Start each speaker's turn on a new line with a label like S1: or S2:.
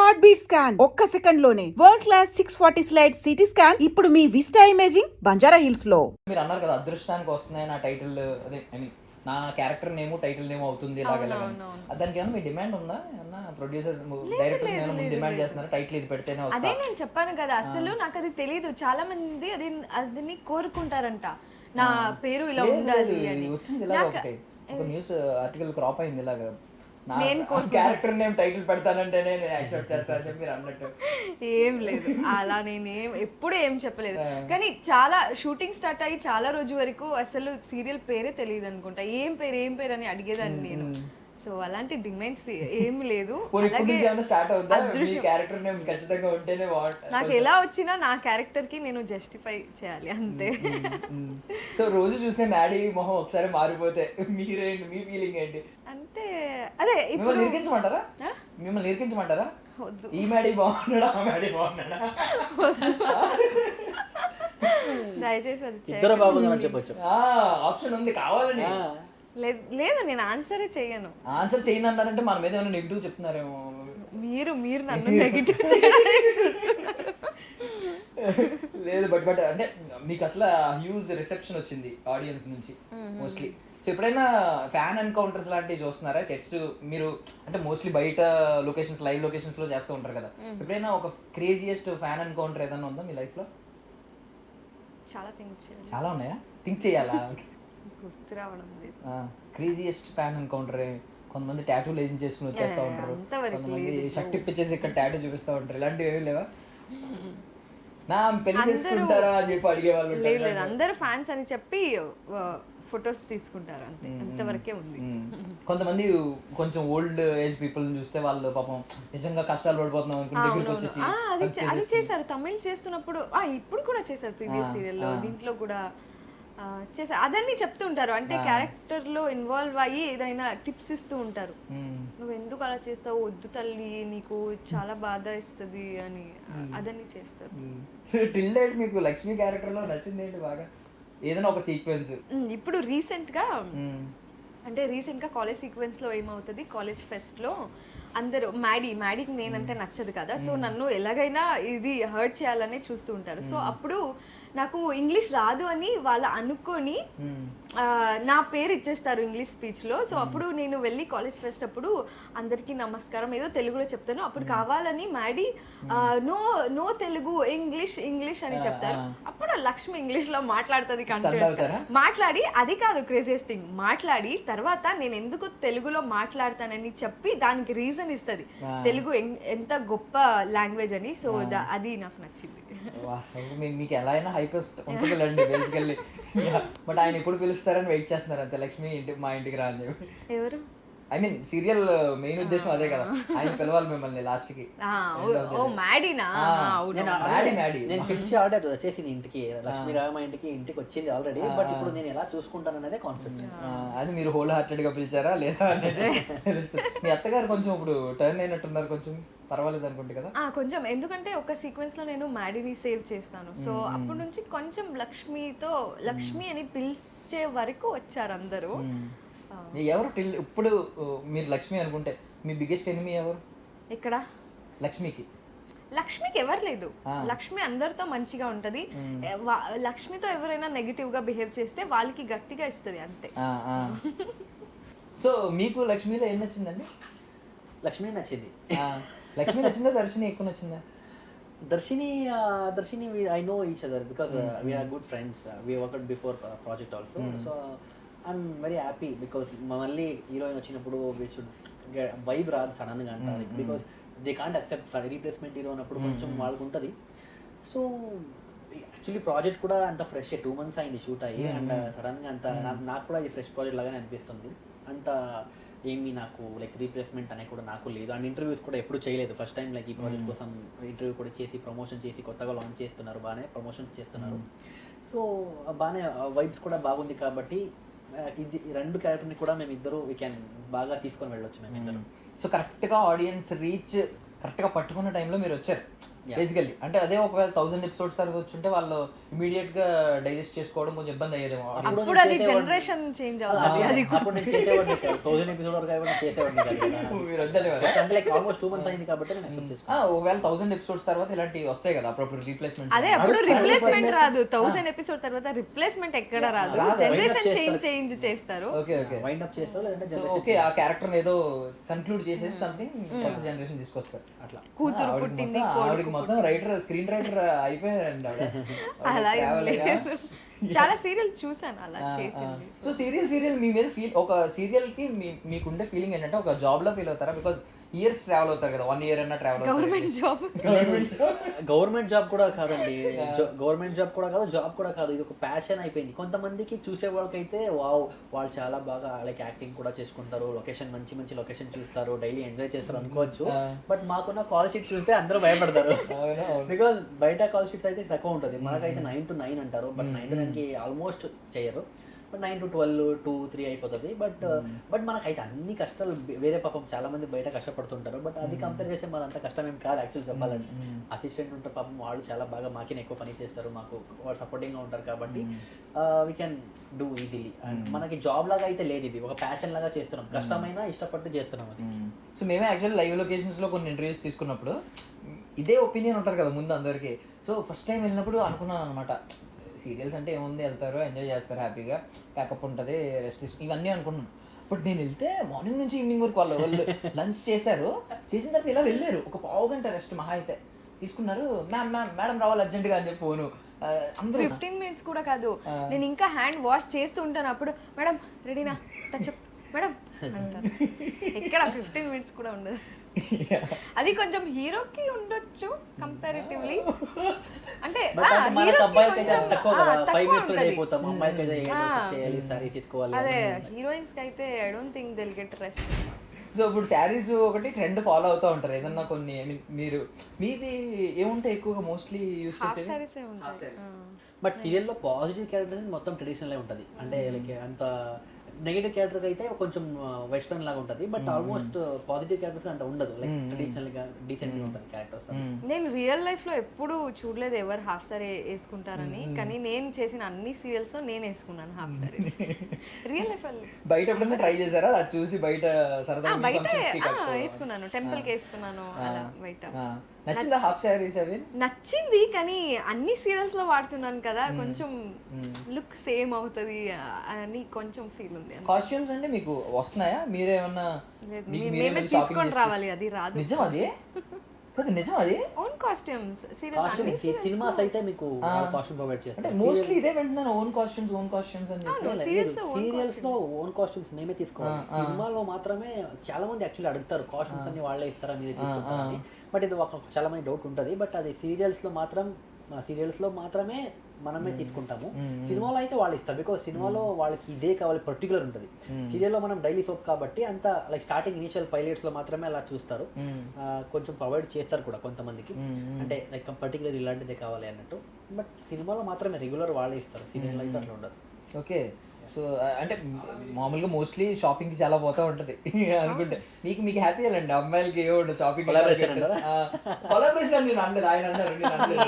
S1: Heart beat scan ఒక్క second లోనే world class 640 slide CT scan ఇప్పుడు మీ విస్టా ఇమేజింగ్ బంజారా హిల్స్ లో.
S2: మీరు అన్నారు కదా అదృష్టానికి వస్తున్నాయి నా టైటిల్ అదే ఐ మీన్ నా క్యారెక్టర్ నేమ్ టైటిల్ నేమ్ అవుతుంది ఇలాగ దానికి ఏమన్నా మీ డిమాండ్ ఉందా? ఏమన్నా ప్రొడ్యూసర్స్ డైరెక్టర్స్ ఏమన్నా డిమాండ్ చేస్తున్నారా టైటిల్ ఇది పెడితేనే వస్తా?
S3: అదే నేను చెప్పాను కదా, అసలు నాకు అది తెలియదు. చాలా మంది అది కోరుకుంటారంట, నా పేరు ఇలా ఉండాలి అని.
S2: వచ్చింది ఇలాగ ఒకటి ఒక న్యూస్ ఆర్టికల్ క్రాప్ అయింది ఇలాగ క్యారెక్టర్ నేమ్ టైటిల్ పెడతానంటే నేను యాక్సెప్ట్ చేస్తానని చెప్పి మీరు అన్నట్టు.
S3: ఏం లేదు అలా, నేనేం ఎప్పుడు ఏం చెప్పలేదు. కానీ చాలా షూటింగ్ స్టార్ట్ అయ్యి చాలా రోజు వరకు అసలు సీరియల్ పేరే తెలియదు అనుకుంటా. ఏం పేరు అని అడిగేదాన్ని నేను. సో అలాంటి డిమాండ్స్ ఏం లేదు. నాకు ఎలా వచ్చినా నా క్యారెక్టర్ కి నేను జస్టిఫై చేయాలి అంతే.
S2: సో రోజు చూసే మ్యాడీ మొహం ఒకసారి మారిపోతే మీరేంటి, మీ ఫీలింగ్ ఏంటి?
S3: అంటే అదే
S2: మిమ్మల్ని నిరికించమంటారా?
S3: వద్దు,
S2: ఈ మ్యాడీ బాగున్నాడా ఆ మ్యాడీ బాగున్నాడా?
S3: దయచేసి అది
S4: ఇద్దరు బాగుందని చెప్పొచ్చు.
S2: ఆప్షన్ ఉంది కావాలని.
S3: లేదు, నేను ఆన్సరే చెయ్యను.
S2: ఆన్సర్ చేయను అన్నారంటే మన మీద ఏమైనా నెగిటివ్ చెప్తున్నారేమో.
S3: మీరు నన్ను నెగిటివ్ చేయడానికి చూస్తున్నారు.
S2: లేదు బట్ అంటే మీకు అసలు హ్యూజ్ రిసెప్షన్ వచ్చింది ఆడియన్స్ నుంచి మోస్ట్లీ. సో ఎప్పుడైనా ఫ్యాన్ ఎన్కౌంటర్స్ లాంటివి చూస్తున్నారా? సెట్స్ మీరు అంటే మోస్ట్లీ బయట లొకేషన్స్, లైవ్ లొకేషన్స్ లో చేస్తూ ఉంటారు కదా. ఎప్పుడైనా ఒక క్రేజియస్ట్ ఫ్యాన్ ఎన్కౌంటర్ ఏదైనా ఉందా మీ లైఫ్ లో? చాలా ఉన్నాయా? థింక్ చేయాలా?
S3: గుర్తు రావడం లేదు.
S2: క్రేజియస్ట్ ఫ్యాన్ ఎన్కౌంటర్ కొంతమంది టాటూ లేజింగ్ చేసుకుని వచ్చేస్తా ఉంటారు, కొంతమంది షర్ట్ ఇప్పించేసి ఇక్కడ టాటూ చూపిస్తా ఉంటారు. ఇలాంటివి ఏమి లేవా? నా పెళ్లి చేసుకుంటారా అని చెప్పి అడిగేవాళ్ళు.
S3: లేదు, అందరూ ఫ్యాన్స్ అని చెప్పి ఫొటోస్ తీసుకుంటారు అంతే, అంతవరకే ఉంది.
S2: కొంతమంది కొంచెం ఓల్డ్ ఏజ్ పీపుల్ చూస్తే వాళ్ళు పాపం నిజంగా కష్టాలు పడిపోతున్నాం అనుకుని దగ్గరికి వచ్చేసి
S3: అది చేశారు. తమిళ్ చేస్తున్నప్పుడు, ఇప్పుడు కూడా చేశారు ప్రీవియస్ సీరియల్లో, దీంట్లో కూడా చేశారు. అదన్నీ చెప్తూ ఉంటారు, అంటే క్యారెక్టర్ లో ఇన్వాల్వ్ అయ్యి ఏదైనా టిప్స్ ఇస్తూ ఉంటారు. నువ్వు ఎందుకు అలా చేస్తావు, వద్దు తల్లి, నీకు చాలా బాధ ఇస్తుంది అని అదన్నీ చేస్తారు.
S2: టిల్ డేట్ మీకు లక్ష్మి క్యారెక్టర్ లో నచ్చింది ఏంటి బాగా? ఏదైనా ఒక సీక్వెన్స్
S3: ఇప్పుడు రీసెంట్ గా కాలేజ్ సీక్వెన్స్ లో ఏమవుతుంది, కాలేజ్ ఫెస్ట్ లో అందరూ మ్యాడీకి నేనంటే నచ్చదు కదా, సో నన్ను ఎలాగైనా ఇది హర్ట్ చేయాలని చూస్తూ ఉంటారు. సో అప్పుడు నాకు ఇంగ్లీష్ రాదు అని వాళ్ళు అనుకొని నా పేరు ఇచ్చేస్తారు ఇంగ్లీష్ స్పీచ్ లో. సో అప్పుడు నేను వెళ్ళి కాలేజ్ ఫెస్ట్ అప్పుడు అందరికీ నమస్కారం ఏదో తెలుగులో చెప్తాను. అప్పుడు కావాలని మ్యాడీ నో తెలుగు, ఇంగ్లీష్ అని చెప్తారు. అప్పుడు లక్ష్మి ఇంగ్లీష్ లో మాట్లాడుతుంది కంటిన్యూస్ గా. మాట్లాడి అది కాదు క్రేజియస్ట్ థింగ్, మాట్లాడి తర్వాత నేను ఎందుకు తెలుగులో మాట్లాడతానని చెప్పి దానికి రీజన్ ఇస్తుంది, తెలుగు ఎంత గొప్ప లాంగ్వేజ్ అని. సో అది నాకు నచ్చింది.
S2: మీకు ఎలా అయినా హైపర్ ఉంటుందిలేండి బేసికల్లీ. బట్ ఆయన ఎప్పుడు పిలుస్తారని వెయిట్ చేస్తున్నారు అంతే, లక్ష్మి మా ఇంటికి రా అని చెప్పి.
S3: ఎవరు?
S2: ఐ మీన్ సీరియల్ మెయిన్ ఉద్దేశం అదే కదా, ఆయన పిలవాలి మిమ్మల్ని లాస్ట్ కి.
S4: నేను పిలిచి ఆర్డర్ వచ్చేసింది ఇంటికి, లక్ష్మీ రామ ఇంటికి వచ్చింది ఆల్రెడీ. బట్ ఇప్పుడు నేను ఎలా చూసుకుంటాను అనేది కాన్సెప్ట్.
S2: అది మీరు హోల్ హార్టెడ్ గా పిలిచారా లేదా అనేది తెలుస్తుంది. మీ అత్తగారు కొంచెం ఇప్పుడు టర్న్ అయినట్టున్నారు, కొంచెం పర్వాలేదు అనుకుంటే కదా
S3: కొంచెం. ఎందుకంటే ఒక సీక్వెన్స్ లో నేను మ్యాడీని సేవ్ చేస్తాను, సో అప్పటి నుంచి కొంచెం లక్ష్మి అని పిలిచే వరకు వచ్చారు అందరూ.
S2: ఎవరు ఇప్పుడు మీరు లక్ష్మి అనుకుంటే మీ బిగ్గెస్ట్ ఎనిమీ ఎవరు?
S3: ఇక్కడ లక్ష్మికి ఎవరు లేదు. లక్ష్మి అందరితో మంచిగా ఉంటది. లక్ష్మితో ఎవరైనా నెగిటివ్ గా బిహేవ్ చేస్తే వాళ్ళకి గట్టిగా ఇస్తుంది అంతే.
S2: సో మీకు లక్ష్మిలో ఏం నచ్చిందండి?
S4: లక్ష్మి నచ్చింది.
S2: లక్ష్మి నచ్చిందా, దర్శిని ఎక్కువ నచ్చిందా?
S4: Darshini I know each other because we're good friends, we worked before project also. So I'm very happy because మళ్ళీ హీరోయిన్ వచ్చినప్పుడు వీ షుడ్ వైబ్ రాదు సడన్ గా అంటారు, because they can't accept replacement hero అన్నప్పుడు కొంచెం వాళ్ళకు ఉంటుంది. సో యాక్చువల్లీ ప్రాజెక్ట్ కూడా అంత ఫ్రెష్ 2 months అయింది షూట్ అయ్యి, అండ్ సడన్ గా అంత నాకు కూడా ఇది ఫ్రెష్ ప్రాజెక్ట్ లాగానే అనిపిస్తుంది. అంత ఏమి నాకు లైక్ రీప్లేస్మెంట్ అనే కూడా నాకు లేదు. అండ్ ఇంటర్వ్యూస్ కూడా ఎప్పుడు చేయలేదు, ఫస్ట్ టైం లైక్ ఈ ప్రాజెక్ట్ కోసం ఇంటర్వ్యూ కూడా చేసి ప్రమోషన్ చేసి కొత్తగా లాంచ్ చేస్తున్నారు, బాగానే ప్రమోషన్స్ చేస్తున్నారు. సో బాగానే వైబ్స్ కూడా బాగుంది కాబట్టి ఇది 2 క్యారెక్టర్ని కూడా మేము ఇద్దరు వీ క్యాన్ బాగా తీసుకొని వెళ్ళొచ్చు మేము ఇద్దరు.
S2: సో కరెక్ట్గా ఆడియన్స్ రీచ్ కరెక్ట్గా పట్టుకున్న టైంలో మీరు వచ్చారు. బేసికల్లీ. అంటే అదే ఒకవేళ 1000 ఎపిసోడ్స్ తర్వాత వచ్చుంటే వాళ్ళు ఇమీడియట్ గా డైజెస్ట్ చేసుకోవడం కొంచెం ఇబ్బంది అయ్యేదేమో.
S3: అప్పుడు అది జనరేషన్ చేంజ్ అవుతుంది. అది
S4: అప్పుడు నేను చేసేవాడిని కాదు, 1000 ఎపిసోడ్ వరకు అయినా చేసేవాడిని కాదు కదా.
S2: మీరు వద్దలే కదా.
S4: అంటే లైక్ ఆల్మోస్ట్ 2 months అయింది కాబట్టి నేను accept చేసుకున్నాను.
S2: ఒకవేళ 1000 ఎపిసోడ్స్ తర్వాత ఇలాంటివి వస్తాయి కదా అప్పుడప్పుడు రీప్లేస్మెంట్.
S3: అదే అప్పుడు రిప్లేస్మెంట్ రాదు. 1000 ఎపిసోడ్ తర్వాత రిప్లేస్మెంట్ ఎక్కడ రాదు. జనరేషన్ చేంజ్ చేస్తారు.
S2: ఓకే ఓకే
S4: వైండ్ అప్ చేస్తావు లేదంటే
S2: సో
S4: generation
S2: ఓకే, ఆ క్యారెక్టర్ ఏదో కన్క్లూడ్ చేసేసి సంథింగ్ కొత్త జనరేషన్ తీసుకొస్తారు
S4: అట్లా.
S3: కూతురు
S2: ఆవిడకి
S3: పుట్టింది,
S2: మొత్తం-
S3: కొడుకు
S2: ఆవిడకి మొత్తం రైటర్ స్క్రీన్ రైటర్ అయిపోయారండి ఆవిడ.
S3: అలా ఏం
S2: Travel గా.
S3: లేదు. చాలా సీరియల్ చూసాను అలా చేసింది.
S2: సో సీరియల్ మీ మీద ఫీల్, ఒక సీరియల్ కి మీకుండే ఫీలింగ్ ఏంటంటే ఒక జాబ్ లో ఫీల్ అవుతారా? బికాస్ ఇయర్స్ ట్రావెల్ అవుతారు కదా, 1 year అన్న travel
S3: government job
S4: government job కూడా కాదండి, గవర్నమెంట్ జాబ్ కూడా కాదు, జాబ్ కూడా కాదు, ఇది ఒక ప్యాషన్ అయిపోయింది. కొంతమందికి చూసే వాళ్ళకైతే వావ్, వాళ్ళు చాలా బాగా లైక్ యాక్టింగ్ కూడా చేసుకుంటారు, లొకేషన్ మంచి మంచి లొకేషన్ చూస్తారు, డైలీ ఎంజాయ్ చేస్తారు అనుకోవచ్చు. బట్ మాకున్న కాల్ షీట్ చూస్తే అందరూ భయపడతారు. బికాస్ బయట కాల్ షీట్స్ అయితే తక్కువ ఉంటుంది, మనకైతే 9 to 9 అంటారు. బట్ 9 to 9కి ఆల్మోస్ట్ చేయరు. బట్ 9 to 12, 2, 3 అయిపోతుంది. బట్ మనకైతే అన్ని కష్టాలు వేరే పాపం చాలా మంది బయట కష్టపడుతుంటారు. బట్ అది కంపేర్ చేస్తే మాదంతా కష్టం ఏం కాదు యాక్చువల్ చెప్పాలంటే. అసిస్టెంట్ ఉంటే పాపం వాళ్ళు చాలా బాగా మాకిన ఎక్కువ పని చేస్తారు, మాకు వాళ్ళు సపోర్టింగ్గా ఉంటారు కాబట్టి we can do easily. And మనకి జాబ్ లాగా అయితే లేదు, ఇది ఒక ప్యాషన్ లాగా చేస్తున్నాం, కష్టమైనా ఇష్టపడి చేస్తున్నాం అది.
S2: సో మేమే యాక్చువల్లీ లైవ్ లొకేషన్స్ లో కొన్ని ఇంటర్వ్యూస్ తీసుకున్నప్పుడు ఇదే ఒపీనియన్ ఉంటుంది కదా ముందు అందరికి. సో ఫస్ట్ టైం వెళ్ళినప్పుడు అనుకున్నాను అనమాట, సీరియల్స్ అంటే ఏముంది, వెళ్తారు ఎంజాయ్ చేస్తారు హ్యాపీగా, ప్యాకప్ ఉంటుంది, రెస్ట్ ఇవన్నీ అనుకున్నాను. బట్ నేను వెళ్తే మార్నింగ్ నుంచి ఈవినింగ్ వరకు వాళ్ళు లంచ్ చేశారు, చేసిన తర్వాత ఇలా వెళ్ళారు, ఒక పావు గంట రెస్ట్ మహా అయితే తీసుకున్నారు. మేడం రావాలి అర్జెంట్గా అని చెప్పి ఫోను. అందరూ
S3: 15 minutes కూడా కాదు, నేను ఇంకా హ్యాండ్ వాష్ చేస్తూ ఉంటాను. అప్పుడు మేడం రెడీనా టచ్అప్ మేడం అంటారు. ఎక్కడ 15 minutes కూడా ఉండదు. అది కొంచెం హీరోకి ఉండొచ్చు కంపారిటివ్లీ. అంటే
S4: మనకి అబ్బాయిలకి అయితే తక్కువ కదా, 5 minutes లో అయిపోతాం. అమ్మాయిలకి అయితే చేయాలి, సారీస్ తీసుకోవాలి.
S3: అదే హీరోయిన్స్ కి అయితే I don't think they'll get rest.
S2: So ఇప్పుడు శారీస్ ఒకటి ట్రెండ్ ఫాలో అవుతూ ఉంటారు ఏదన్నా కొన్ని. ఐ మీన్ మీరు మీది ఏముంటాయి ఎక్కువగా మోస్ట్లీ యూస్
S3: హాఫ్
S2: చేసేది?
S3: సారీసే ఉంటాయి.
S4: బట్ సీరియల్లో పాజిటివ్ క్యారెక్టర్స్ మొత్తం ట్రెడిషనల్ ఉంటుంది. అంటే లైక్ అంత నెగిటివ్ క్యారెక్టర్ అయితే కొంచెం వెస్టర్న్ లాగా ఉంటుంది. బట్ ఆల్మోస్ట్ పాజిటివ్ క్యారెక్టర్స్ అంత ఉండదు, లైక్ ట్రెడిషనల్ గా డీసెంట్ గా ఉంటుంది క్యారెక్టర్స్.
S3: నేను రియల్ లైఫ్ లో ఎప్పుడు చూడలేదు ఎవరు హాఫ్ సారీ వేసుకుంటారని, కానీ నేను చేసిన అన్ని సీరియల్స్ లో నేను వేసుకున్నాను హాఫ్ సారీ. రియల్ లైఫ్
S2: బయట ఎప్పుడైనా ట్రై చేశారా అది చూసి? బయట సరదాగా మీ
S3: బయట
S2: functions కి కట్టుకోవడం?
S3: వేసుకున్నాను, టెంపుల్ కి వేసుకున్నాను అలా బయట.
S2: నచ్చిందా హాఫ్ శారీస్ అవి?
S3: నచ్చింది, కానీ అన్ని సీరియల్స్ లో వాడుతున్నాను కదా, కొంచెం లుక్ సేమ్ అవుతుంది అని కొంచెం ఫీల్ ఉంది.
S2: కాస్ట్యూమ్స్ అంటే మీకు వస్తున్నాయా? మీరేమన్నా
S3: మేమే తీసుకొని రావాలి, అది రాదు.
S2: నిజం అది? కదా నిజం అది?
S3: ఓన్ కాస్ట్యూమ్స్ సీరియల్స్
S4: సినిమాస్ అయితే మీకు కాస్ట్యూమ్ ప్రొవైడ్
S2: అంటే
S4: చేస్తారు.
S2: మోస్ట్లీ ఇదే వింటున్నాను, ఓన్ కాస్ట్యూమ్స్ అని చెప్పి.
S4: సీరియల్స్ లో ఓన్ కాస్ట్యూమ్స్ మేమే తీసుకోవాలి. సినిమాలో మాత్రమే చాలా మంది యాక్చువల్లీ అడుగుతారు కాస్ట్యూమ్స్ అన్ని వాళ్ళే ఇస్తారా మీరే తీసుకుంటారని. బట్ ఇది ఒక చాలా మంది డౌట్ ఉంటుంది. బట్ అది సీరియల్స్ లో మాత్రమే మనమే తీసుకుంటాము. సినిమాలో అయితే వాళ్ళు ఇస్తారు, బికాస్ సినిమాలో వాళ్ళకి ఇదే కావాలి పర్టికులర్ ఉంటుంది. సీరియల్లో మనం డైలీ సోప్ కాబట్టి అంత లైక్ స్టార్టింగ్ ఇనిషియల్ పైలట్స్ లో మాత్రమే అలా చూస్తారు. కొంచెం ప్రొవైడ్ చేస్తారు కూడా కొంతమందికి, అంటే లైక్ పర్టికులర్ ఇలాంటిదే కావాలి అన్నట్టు. బట్ సినిమాలో మాత్రమే రెగ్యులర్ వాళ్ళే ఇస్తారు, సీరియల్ అయితే అట్లా ఉండదు.
S2: ఓకే. సో అంటే మామూలుగా మోస్ట్లీ షాపింగ్ కి చాలా పోతా ఉంటది అనుకుంటే మీకు హ్యాపీ అండి. అమ్మాయిలకి ఏమో షాపింగ్
S4: Collaboration అంటారా?
S2: కొలాబరేషన్ అని నేను అనలేదు, ఆయన అన్నారు.